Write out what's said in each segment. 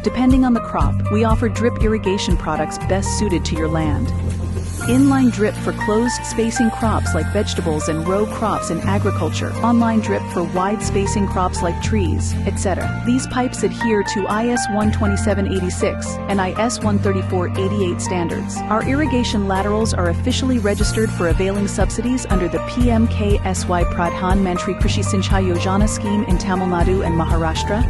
Depending on the crop, we offer drip irrigation products best suited to your land. Inline drip for closed spacing crops like vegetables and row crops in agriculture. Online drip for wide spacing crops like trees, etc. These pipes adhere to IS 12786 and IS 13488 standards. Our irrigation laterals are officially registered for availing subsidies under the PMKSY Pradhan Mantri Krishi Sinchai Yojana scheme in Tamil Nadu and Maharashtra.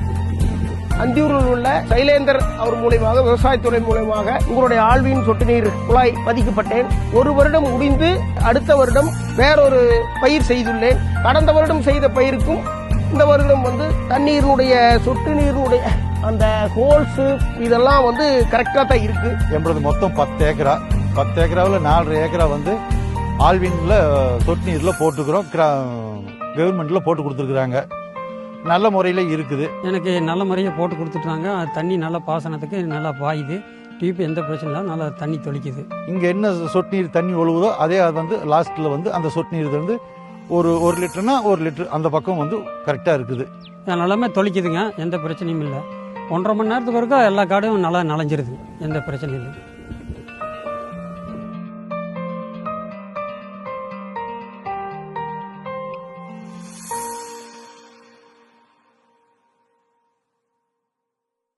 அந்தியூரில் உள்ள சைலேந்தர் அவர் மூலமாக விவசாயத்துறை மூலமாக உங்களுடைய ஆழ்வின் சொட்டு நீர் குழாய் பதிக்கப்பட்டேன். ஒரு வருடம் முடிந்து அடுத்த வருடம் வேறொரு பயிர் செய்துள்ளேன். கடந்த வருடம் செய்த பயிருக்கும் இந்த வருடம் தண்ணீருடைய சொட்டு நீருடைய அந்த ஹோல்ஸ் இதெல்லாம் கரெக்டா தான் இருக்கு. எங்களது மொத்தம் 10 ஏக்கரா. 10 ஏக்கராவில் 4 ஏக்கரா ஆழ்வின்ல சொட்டு நீர்ல போட்டுக்கிறோம். கவர்மெண்ட்ல போட்டு கொடுத்துருக்காங்க. நல்ல முறையில் இருக்குது. எனக்கு நல்ல முறையை போட்டு கொடுத்துட்டாங்க. தண்ணி நல்லா பாசனத்துக்கு நல்லா பாயுது. டியூப் எந்த பிரச்சனை இல்லை, நல்லா தண்ணி தொளிக்குது. இங்கே என்ன சொட்டு நீர் தண்ணி ஒழுகுதோ அதே லாஸ்ட்டில் அந்த சொட்டு நீர் ஒரு லிட்டர்னா 1 லிட்டர் அந்த பக்கம் கரெக்டாக இருக்குது. நல்லாமே தொளிக்குதுங்க, எந்த பிரச்சனையும் இல்லை. 1.5 மணி நேரத்துக்கு ஒருக்கா எல்லா காடும் நல்லா நனைஞ்சிருது, எந்த பிரச்சனையும் இல்லை.